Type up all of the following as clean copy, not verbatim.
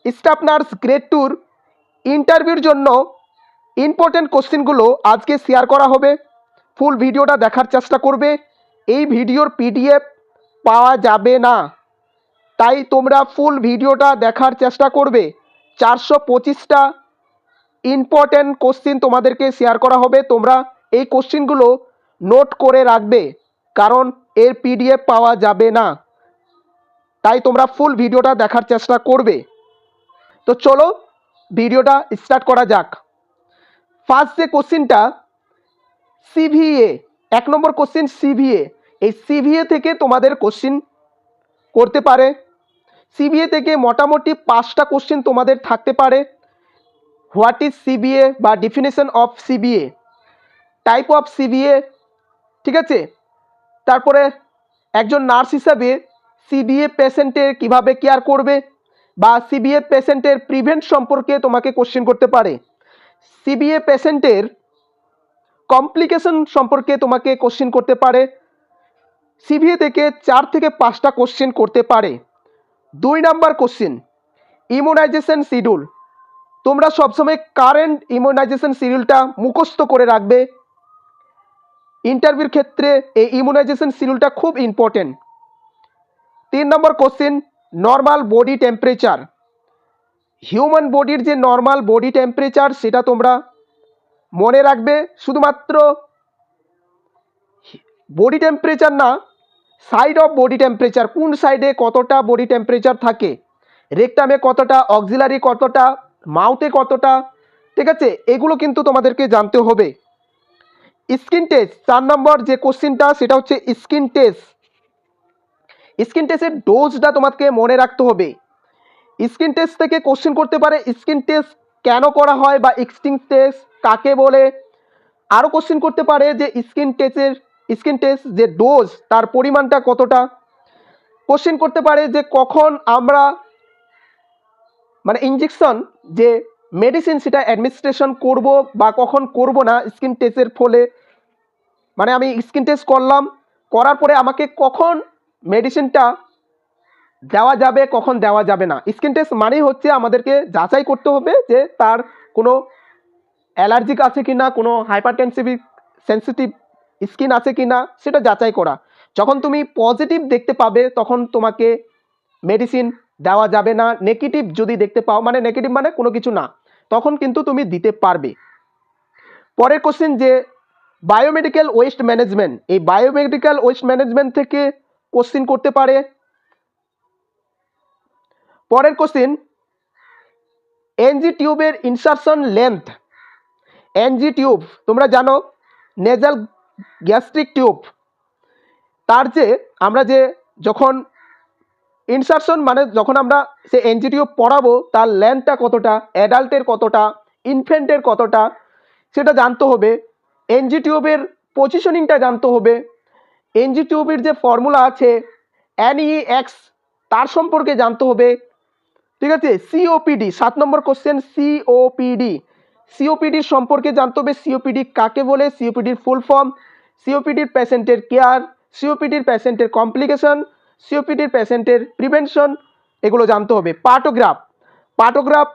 Staff nurse grade 2 ইন্টারভিউর জন্য important কোশ্চেনগুলো আজকে শেয়ার করা হবে। ফুল ভিডিওটা দেখার চেষ্টা করবে। এই ভিডিওর পিডিএফ পাওয়া যাবে না, তাই তোমরা ফুল ভিডিওটা দেখার চেষ্টা করবে। 425টা ইম্পর্টেন্ট কোশ্চেন তোমাদেরকে শেয়ার করা হবে। তোমরা এই কোশ্চেনগুলো নোট করে রাখবে, কারণ এর পিডিএফ পাওয়া যাবে না, তাই তোমরা ফুল ভিডিওটা দেখার চেষ্টা করবে। তো চলো ভিডিওটা স্টার্ট করা যাক। ফার্স্ট যে কোশ্চেনটা সিভিএ, 1 নম্বর কোশ্চেন সিভিএ। এই সিভিএ থেকে তোমাদের কোশ্চেন করতে পারে। সিবিএ থেকে মোটামুটি 5টা কোশ্চেন তোমাদের থাকতে পারে। হোয়াট ইজ সিবিএ বা definition of CBA, type of CBA, ঠিক আছে। তারপরে একজন নার্স হিসাবে সিবিএ পেশেন্টের কিভাবে কেয়ার করবে, বা সিবিএ পেশেন্টের প্রিভেন্ট সম্পর্কে তোমাকে কোশ্চেন করতে পারে। সিবিএ পেশেন্টের কমপ্লিকেশন সম্পর্কে তোমাকে কোশ্চেন করতে পারে। সিবিএ থেকে 4 থেকে 5টা কোশ্চেন করতে পারে। 2 নাম্বার কোশ্চেন ইমিউনাইজেশন শিডিউল। তোমরা সবসময় কারেন্ট ইমিউনাইজেশন শিডিউলটা মুখস্থ করে রাখবে। ইন্টারভিউর ক্ষেত্রে এই ইমিউনাইজেশন শিডিউলটা খুব important. 3 number question normal body temperature. Human বডির যে নর্মাল বডি টেম্পারেচার সেটা তোমরা মনে রাখবে। শুধুমাত্র বডি টেম্পারেচার না, সাইড অফ বডি টেম্পারেচার, কোন সাইডে কতটা বডি টেম্পারেচার থাকে, রেকটামে কতটা, অক্সিলারি কতটা, মাউথে কতটা, ঠিক আছে, এগুলো কিন্তু তোমাদেরকে জানতে হবে। স্কিন টেস্ট 4 নম্বর যে কোশ্চেনটা সেটা হচ্ছে স্কিন টেস্ট। স্কিন টেস্টের ডোজটা তোমাকে মনে রাখতে হবে। স্কিন টেস্ট থেকে কোশ্চেন করতে পারে স্কিন টেস্ট কেন করা হয় বা স্কিন টেস্ট কাকে বলে। আরও কোশ্চেন করতে পারে যে স্কিন টেস্ট যে ডোজ তার পরিমাণটা কতটা। কোশ্চেন করতে পারে যে কখন আমরা মানে ইনজেকশন যে মেডিসিন সেটা অ্যাডমিনিস্ট্রেশন করব বা কখন করব না স্কিন টেস্টের ফলে। মানে আমি স্কিন টেস্ট করলাম, করার পরে আমাকে কখন মেডিসিনটা দেওয়া যাবে কখন দেওয়া যাবে না। স্কিন টেস্ট মানেই হচ্ছে আমাদেরকে যাচাই করতে হবে যে তার কোনো অ্যালার্জিক আছে কি না, কোনো হাইপারটেনসিভ সেন্সিটিভ স্কিন আছে কি না, সেটা যাচাই করা। যখন তুমি পজিটিভ দেখতে পাবে তখন তোমাকে মেডিসিন দেওয়া যাবে না। নেগেটিভ যদি দেখতে পাও, মানে নেগেটিভ মানে কোনো কিছু না, তখন কিন্তু তুমি দিতে পারবে। পরের কোশ্চেন যে বায়োমেডিক্যাল ওয়েস্ট ম্যানেজমেন্ট। এই বায়োমেডিক্যাল ওয়েস্ট ম্যানেজমেন্ট থেকে কোশ্চেন করতে পারে। পরের কোশ্চেন এনজি টিউবের ইনসারশন লেন্থ। এনজি টিউব তোমরা জানো নেজাল গ্যাস্ট্রিক টিউব, তার যে আমরা যে যখন ইনসারশন মানে যখন আমরা সে এনজি টিউব পড়াবো তার লেন্থটা কতটা, অ্যাডাল্টের কতটা, ইনফ্যান্টের কতটা, সেটা জানতে হবে। এনজি টিউবের পজিশনিংটা জানতে হবে। এনজি টিউবের যে ফর্মুলা আছে NEX তার সম্পর্কে জানতে হবে, ঠিক আছে। সিওপিডি 7 নম্বর কোশ্চেন সিওপিডির সম্পর্কে জানতে হবে। সিওপিডি কাকে বলে, সিওপিডির ফুল ফর্ম, সিওপিডির পেশেন্টের কেয়ার, সিওপিডির পেশেন্টের কমপ্লিকেশন, সিওপিডির পেশেন্টের প্রিভেনশন, এগুলো জানতে হবে। পার্টোগ্রাফ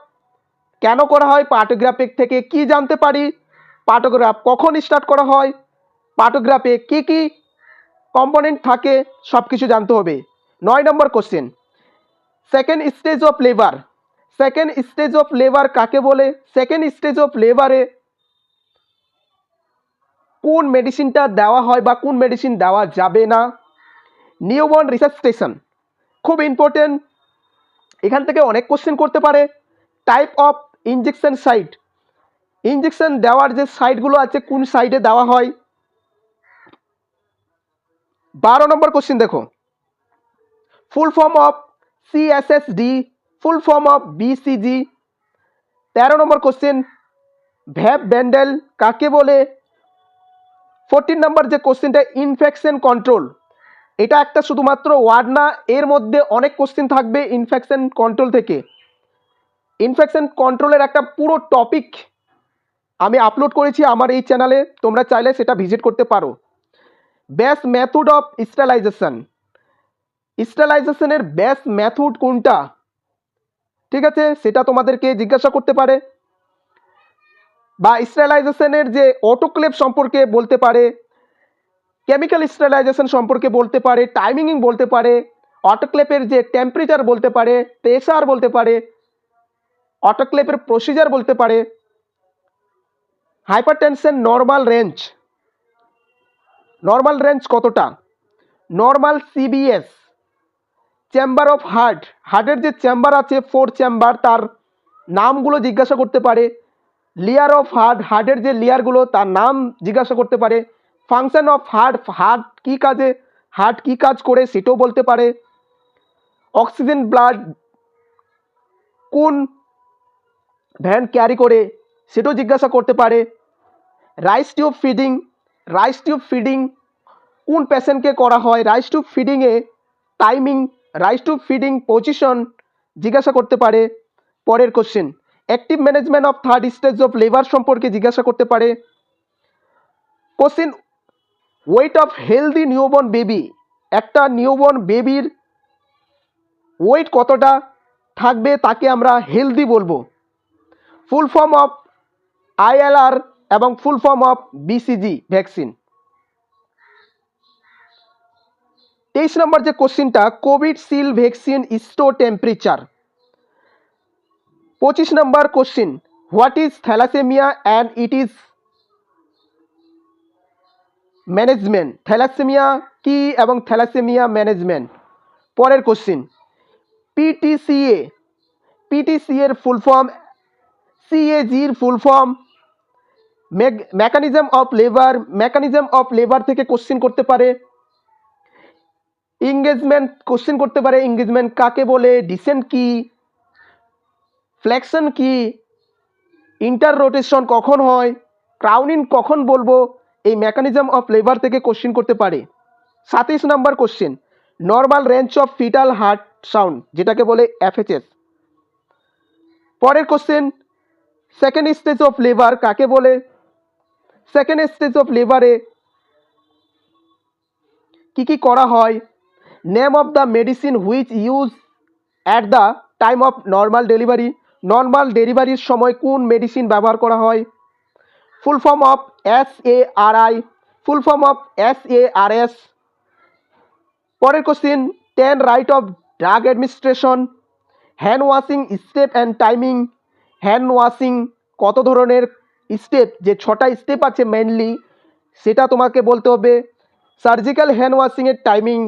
কেন করা হয়, পার্টোগ্রাফের থেকে কি জানতে পারি, পার্টোগ্রাফ কখন স্টার্ট করা হয়, পার্টোগ্রাফে কি কি কম্পোনেন্ট থাকে, সব কিছু জানতে হবে। 9 number question second stage of labour. Second stage of labour কাকে বলে, সেকেন্ড স্টেজ অফ লেবারে কোন মেডিসিনটা দেওয়া হয় বা কোন মেডিসিন দেওয়া যাবে না। নিউবর্ন রিসাসিটেশন খুব ইম্পর্টেন্ট, এখান থেকে অনেক কোশ্চেন করতে পারে। Type of injection site, injection দেওয়ার যে সাইটগুলো আছে কোন সাইডে দেওয়া হয়। 12 নম্বর কোশ্চেন দেখো full form of CSSD, full form of BCG। 13 number question VAP bundle কাকে বলে। 14 নম্বর যে কোশ্চেনটা ইনফেকশন কন্ট্রোল, এটা একটা শুধুমাত্র ওয়ার্ড না, এর মধ্যে অনেক কোশ্চেন থাকবে ইনফেকশন কন্ট্রোল থেকে। ইনফেকশন কন্ট্রোলের একটা পুরো টপিক আমি আপলোড করেছি আমার এই চ্যানেলে, তোমরা চাইলে সেটা ভিজিট করতে পারো। বেস্ট মেথড অফ স্টেলাইজেশন, স্টেলাইজেশনের বেস্ট মেথড কোনটা, ঠিক আছে, সেটা তোমাদেরকে জিজ্ঞাসা করতে পারে, বা স্টেরিলাইজেশনের যে অটোক্লেভ সম্পর্কে বলতে পারে, কেমিক্যাল স্টেরিলাইজেশন সম্পর্কে বলতে পারে, টাইমিং বলতে পারে, অটোক্লেভের যে টেম্পারেচার বলতে পারে, প্রেসার বলতে পারে, অটোক্লেভের প্রসিজার বলতে পারে, হাইপারটেনশন নর্মাল রেঞ্জ কতটা, নর্মাল সিবিএস, চেম্বার অফ হার্টের যে চেম্বার আছে 4 চেম্বার, তার নামগুলো জিজ্ঞাসা করতে পারে, লেয়ার অফ হার্টের যে লেয়ারগুলো তার নাম জিজ্ঞাসা করতে পারে, ফাংশন অফ হার্ট কী কাজ করে সেটাও বলতে পারে, অক্সিজেন ব্লাড কোন ভ্যান ক্যারি করে সেটাও জিজ্ঞাসা করতে পারে, রাইস টিউব ফিডিং কোন পেশেন্টকে করা হয়, রাইস টিউব ফিডিংয়ে timing, Ryle's tube feeding position জিজ্ঞাসা করতে পারে। পরের question, active management of 3rd stage of labour সম্পর্কে জিজ্ঞাসা করতে পারে। Question, weight of healthy newborn baby, একটা নিউবর্ন বেবির ওয়েট কতটা থাকবে তাকে আমরা হেলদি বলবো। ফুল ফর্ম অফ ILR এবং full form of BCG vaccine. 23 number যে কোশ্চিনটা, Covishield vaccine store temperature. 25 number question, what is thalassaemia and it is management, thalassaemia কি এবং থ্যালাসেমিয়া ম্যানেজমেন্ট। পরের কোশ্চিন, পিটিসিএর ফুল ফর্ম, CAGর full form, mechanism of labour থেকে question করতে পারে। এঙ্গেজমেন্ট কোশ্চিন করতে পারে, এঙ্গেজমেন্ট কাকে বলে, ডিসেন্ট কি, ফ্লেকশন কি, ইন্টার রোটেশন কখন হয়, ক্রাউনিং কখন বলবো, এই মেকানিজম অফ লেবার থেকে কোশ্চিন করতে পারে। 27 number question, normal range of foetal heart sound, যেটাকে বলে FHS। পরের question, second stage of labour কাকে বলে, সেকেন্ড স্টেজ অফ লেবারে কি করা হয়, name of the medicine which use at the time of normal ডেলিভারির সময় কোন মেডিসিন ব্যবহার করা হয়, full form of SARI, full form of SARS। পরের question, 10 right of drug administration, hand washing step and timing, hand washing কত ধরনের step, যে 6টা স্টেপ আছে মেনলি সেটা তোমাকে বলতে হবে, সার্জিক্যাল হ্যান্ড ওয়াশিংয়ের টাইমিং,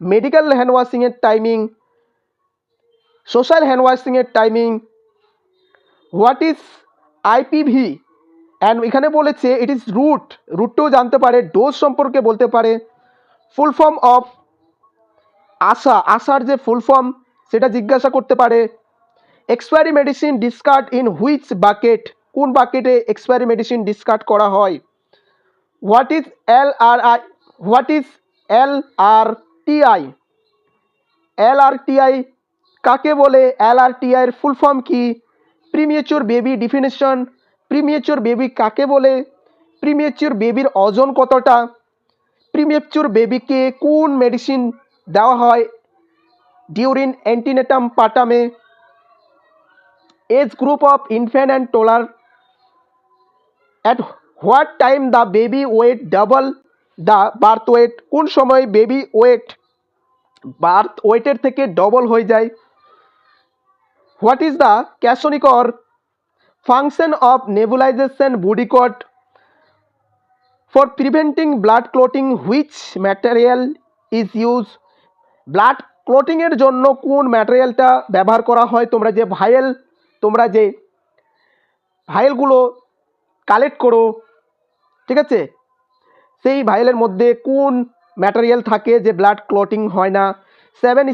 মেডিকেল হ্যান্ড ওয়াশিংয়ের টাইমিং, সোশ্যাল হ্যান্ড ওয়াশিংয়ের timing, what is IPV and এখানে বলেছে ইট ইজ রুটও জানতে পারে, ডোজ সম্পর্কে বলতে পারে, ফুল ফর্ম অফ আশার যে ফুল ফর্ম সেটা জিজ্ঞাসা করতে পারে, expiry medicine discard in which bucket, কোন বাকেটে এক্সপায়ারি মেডিসিন ডিসকার্ড করা হয়, হোয়াট ইজ LRTI কাকে বলে, LRTI এর ফুল ফর্ম কি, premature baby definition, premature baby কাকে বলে, প্রিমেচিওর বেবির ওজন কতটা, প্রিমেচিওর বেবিকে কোন মেডিসিন দেওয়া হয় ডিউরিং অ্যান্টিনেটাম পার্টামে, age group of infant and toddler, at what time the baby weight double the birth weight, কোন সময় বেবি ওয়েট বার্থ ওয়েটের থেকে ডবল হয়ে যায়, হোয়াট ইজ দ্য ক্যাসোনিকর, function of nebulisation body code, for preventing blood clotting which material is use, blood ক্লটিংয়ের জন্য কোন ম্যাটেরিয়ালটা ব্যবহার করা হয়, তোমরা যে ভাইলগুলো কালেক্ট করো, ঠিক আছে, সেই ভাইলের মধ্যে কোন ম্যাটেরিয়াল থাকে যে ব্লাড ক্লটিং হয় না, 7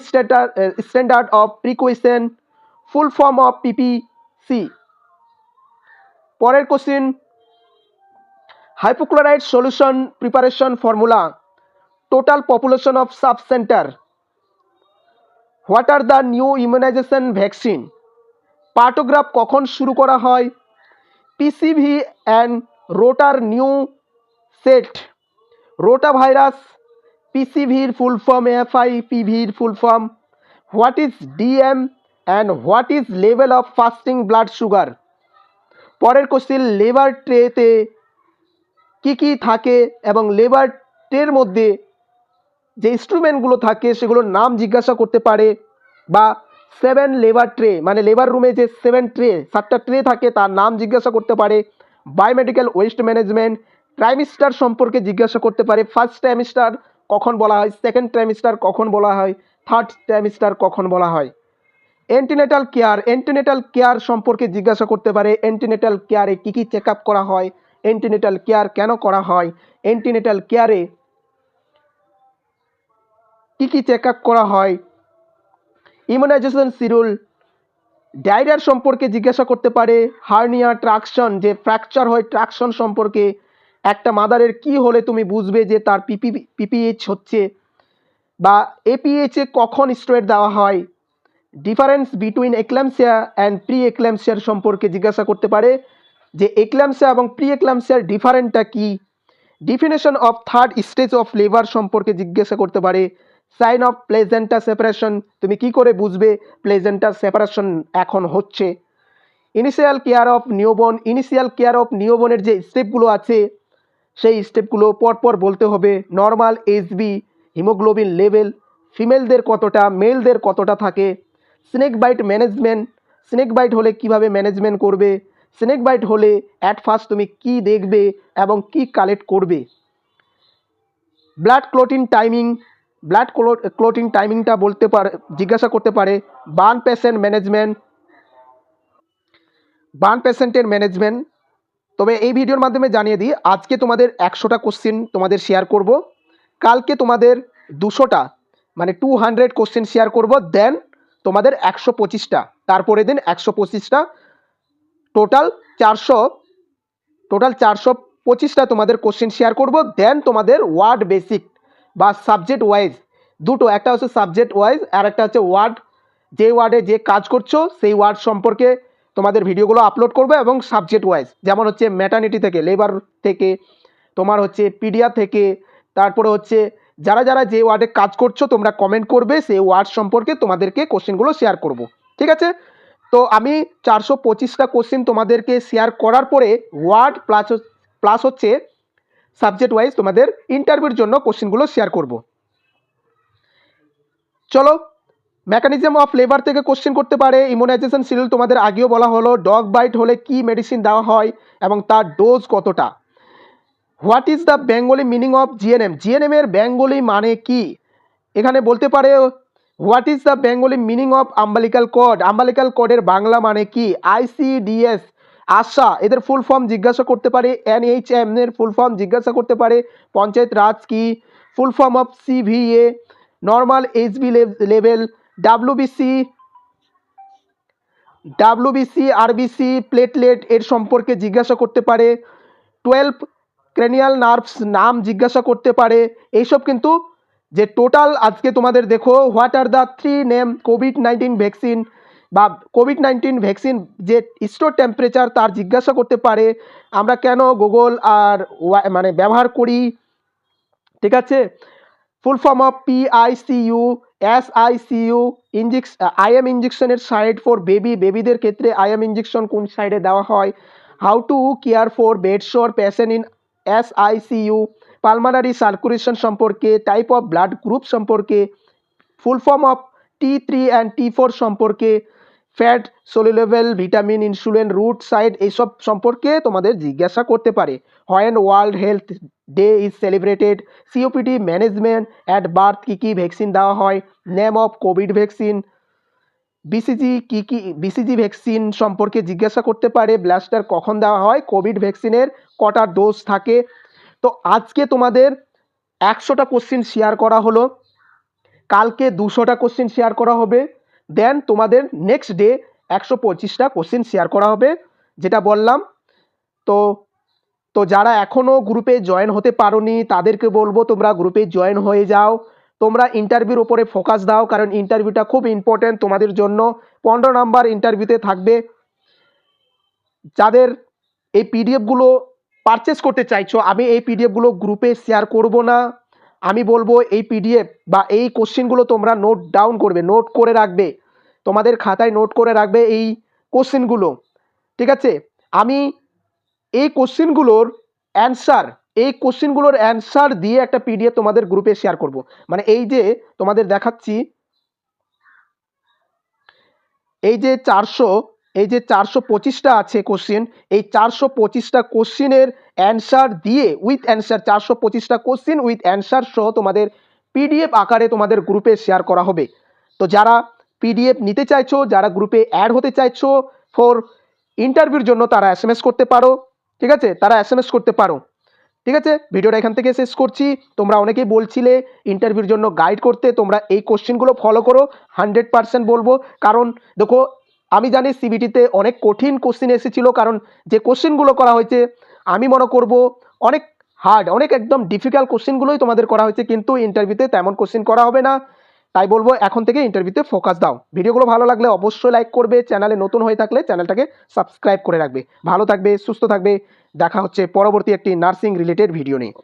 standard of precaution, full form of PPC। পরের question, hypochlorite solution preparation formula, total population of sub centre, what are the new immunisation vaccine, partograph কখন শুরু করা হয়, PCV and rota new set, rotavirus, PCVর full form, FIPVর full form, what is DM and what is level of fasting blood sugar. পরের question, liver ট্রেতে কি কি থাকে এবং লিভার ট্রের মধ্যে যে ইনস্ট্রুমেন্টগুলো থাকে সেগুলোর নাম জিজ্ঞাসা করতে পারে, বা 7 লেবার ট্রে মানে লেবার রুমে যে 7টা ট্রে থাকে তার নাম জিজ্ঞাসা করতে পারে। বায়োমেডিক্যাল ওয়েস্ট ম্যানেজমেন্ট, ট্রাইমিস্টার সম্পর্কে জিজ্ঞাসা করতে পারে। ফার্স্ট ট্রাইমিস্টার কখন বলা হয়, সেকেন্ড ট্রাইমিস্টার কখন বলা হয়, থার্ড ট্রাইমিস্টার কখন বলা হয়। এন্টিনেটাল কেয়ার সম্পর্কে জিজ্ঞাসা করতে পারে। এন্টিনেটাল কেয়ারে কী কী চেক আপ করা হয়, এন্টিনেটাল কেয়ার কেন করা হয়, এন্টিনেটাল কেয়ারে কী কী চেক আপ করা হয়। ইমিউনাইজেশন শিডিউল, ডায়রিয়ার সম্পর্কে জিজ্ঞাসা করতে পারে। হার্নিয়া, ট্রাকশন, যে ফ্র্যাকচার হয় ট্রাকশন সম্পর্কে। একটা মাদারের কি হলে তুমি বুঝবে যে তার পিপিএইচ হচ্ছে, বা এপিএইচে কখন স্টেরয়েড দেওয়া হয়। Difference between eclampsia and pre এক্লাম্পসিয়ার সম্পর্কে জিজ্ঞাসা করতে পারে, যে এক্লাম্পসিয়া এবং প্রি এক্লাম্পসিয়ার ডিফারেন্টটা কি। Definition of third stage of labour সম্পর্কে জিজ্ঞাসা করতে পারে। সাইন অফ প্লেজেন্টা সেপারেশন, তুমি কি করে বুঝবে প্লেজেন্টা সেপারেশন এখন হচ্ছে। ইনিশিয়াল কেয়ার অফ নিউবর্নের যে স্টেপগুলো আছে সেই স্টেপগুলো পরপর বলতে হবে। নর্মাল এইচবি হিমোগ্লোবিন লেভেল ফিমেলদের কতটা, মেলদের কতটা থাকে। Snake bite management, snake bite হলে কিভাবে ম্যানেজমেন্ট করবে। স্নেক বাইট হলে অ্যাট ফার্স্ট তুমি কি দেখবে এবং কি কালেক্ট করবে। ব্লাড ক্লোটিং টাইমিংটা বলতে পারে, জিজ্ঞাসা করতে পারে। বার্ন পেশেন্টের ম্যানেজমেন্ট। তবে এই ভিডিওর মাধ্যমে জানিয়ে দিই, আজকে তোমাদের 100টা কোশ্চেন তোমাদের শেয়ার করব, কালকে তোমাদের 200টা মানে 200 কোশ্চেন শেয়ার করব, দেন তোমাদের 125টা, তারপরে দিন 125টা, টোটাল 425টা তোমাদের কোশ্চেন শেয়ার করব। দেন তোমাদের ওয়ার্ড বেসিক বা সাবজেক্ট ওয়াইজ দুটো, একটা হচ্ছে সাবজেক্ট ওয়াইজ আর একটা হচ্ছে ওয়ার্ড, যে ওয়ার্ডে যে কাজ করছো সেই ওয়ার্ড সম্পর্কে তোমাদের ভিডিওগুলো আপলোড করবে, এবং সাবজেক্ট ওয়াইজ যেমন হচ্ছে ম্যাটার্নিটি থেকে, লেবার থেকে, তোমার হচ্ছে পিডিয়া থেকে, তারপরে হচ্ছে যারা যারা যে ওয়ার্ডে কাজ করছো তোমরা কমেন্ট করবে, সেই ওয়ার্ড সম্পর্কে তোমাদেরকে কোশ্চেনগুলো শেয়ার করব, ঠিক আছে। তো আমি 425টা কোশ্চেন তোমাদেরকে শেয়ার করার পরে ওয়ার্ড প্লাস হচ্ছে সাবজেক্ট ওয়াইজ তোমাদের ইন্টারভিউর জন্য কোশ্চেনগুলো শেয়ার করব। চলো, মেকানিজম অফ লেবার থেকে কোশ্চেন করতে পারে। ইমিউনাইজেশন শিডিউল তোমাদের আগেও বলা হলো। ডগ বাইট হলে কি মেডিসিন দেওয়া হয় এবং তার ডোজ কতটা। What is the Bengali meaning of GNM এর বেঙ্গলি মানে কি, এখানে বলতে পারে। What is the Bengali meaning of umbilical কোডের বাংলা মানে কি। আইসিডিএস, আশা, এদের ফুল ফর্ম জিজ্ঞাসা করতে পারে। এনএইচএম এর ফুল ফর্ম জিজ্ঞাসা করতে পারে। পঞ্চায়েত রাজ কি, ফুল form of CVA, normal HB level, WBC, RBC, platelet এর সম্পর্কে জিজ্ঞাসা করতে পারে। 12 ক্রেনিয়াল নার্ভস নাম জিজ্ঞাসা করতে পারে। এইসব কিন্তু যে টোটাল আজকে তোমাদের দেখো, what are the 3 name COVID-19 vaccine, বা কোভিড-19 ভ্যাকসিন যে স্টোর টেম্পারেচার তার জিজ্ঞাসা করতে পারে। আমরা কেন গুগল আর মানে ব্যবহার করি, ঠিক আছে। Full form of PICU, SICU, IM ইঞ্জেকশনের সাইড ফর বেবিদের ক্ষেত্রে আইএম ইঞ্জেকশন কোন সাইডে দেওয়া হয়। How to care for bedsore patient in SICU, pulmonary circulation সম্পর্কে, টাইপ অফ ব্লাড গ্রুপ সম্পর্কে, full form of T3 and T4 সম্পর্কে, fat soluble vitamin, insulin, route side, এইসব সম্পর্কে তোমাদের জিজ্ঞাসা করতে পারে। When World Health Day is celebrated, COPD management at birth কী কী ভ্যাকসিন দেওয়া হয়, name of Covid vaccine, BCG vaccine সম্পর্কে জিজ্ঞাসা করতে পারে। ব্লাস্টার কখন দেওয়া হয়, কোভিড ভ্যাকসিনের কটা ডোজ থাকে। তো আজকে তোমাদের 100টা কোশ্চেন শেয়ার করা হলো, কালকে 200টা কোশ্চেন শেয়ার করা হবে, দেন তোমাদের নেক্সট ডে 125টা কোশ্চেন শেয়ার করা হবে, যেটা বললাম। তো তো যারা এখনও গ্রুপে জয়েন হতে পারোনি তাদেরকে বলবো তোমরা গ্রুপে জয়েন হয়ে যাও। তোমরা ইন্টারভিউর উপরে ফোকাস দাও, কারণ ইন্টারভিউটা খুব ইম্পর্টেন্ট তোমাদের জন্য। 15 নাম্বার ইন্টারভিউতে থাকবে। যাদের এই পিডিএফগুলো পারচেস করতে চাইছো, আমি এই পিডিএফগুলো গ্রুপে শেয়ার করব না। আমি বলবো এই পিডিএফ বা এই কোশ্চেনগুলো তোমরা নোট ডাউন করবে, নোট করে রাখবে, তোমাদের খাতায় নোট করে রাখবে এই কোশ্চেনগুলো, ঠিক আছে। আমি এই কোশ্চেনগুলোর অ্যান্সার দিয়ে একটা পিডিএফ তোমাদের গ্রুপে শেয়ার করব। মানে এই যে তোমাদের দেখাচ্ছি, এই যে 425টা আছে কোশ্চেন, এই 425টা কোশ্চেনের অ্যান্সার দিয়ে উইথ অ্যান্সার, 425টা কোশ্চেন উইথ অ্যান্সার সহ তোমাদের পিডিএফ আকারে তোমাদের গ্রুপে শেয়ার করা হবে। তো যারা পিডিএফ নিতে চাইছো, যারা গ্রুপে অ্যাড হতে চাইছো ফর ইন্টারভিউর জন্য, তারা এসএমএস করতে পারো, ঠিক আছে, তারা এসএমএস করতে পারো, ঠিক আছে। ভিডিওটা এখান থেকে শেষ করছি। তোমরা অনেকেই বলছিলে ইন্টারভিউর জন্য গাইড করতে, তোমরা এই কোশ্চেনগুলো ফলো করো, 100% বলবো। কারণ দেখো, আমি জানি সিবিটিতে অনেক কঠিন কোশ্চেন এসেছিল, কারণ যে কোশ্চেনগুলো করা হয়েছে আমি মনে করব অনেক হার্ড, অনেক একদম ডিফিকাল্ট কোশ্চেনগুলোই তোমাদের করা হয়েছে, কিন্তু ইন্টারভিউতে তেমন কোশ্চেন করা হবে না। তাই বলবো এখন থেকে ইন্টারভিউতে ফোকাস দাও। ভিডিওগুলো ভালো লাগলে অবশ্যই লাইক করবে, চ্যানেলে নতুন হয়ে থাকলে চ্যানেলটাকে সাবস্ক্রাইব করে রাখবে। ভালো থাকবে, সুস্থ থাকবে। দেখা হচ্ছে পরবর্তী একটি নার্সিং রিলেটেড ভিডিও নিয়ে।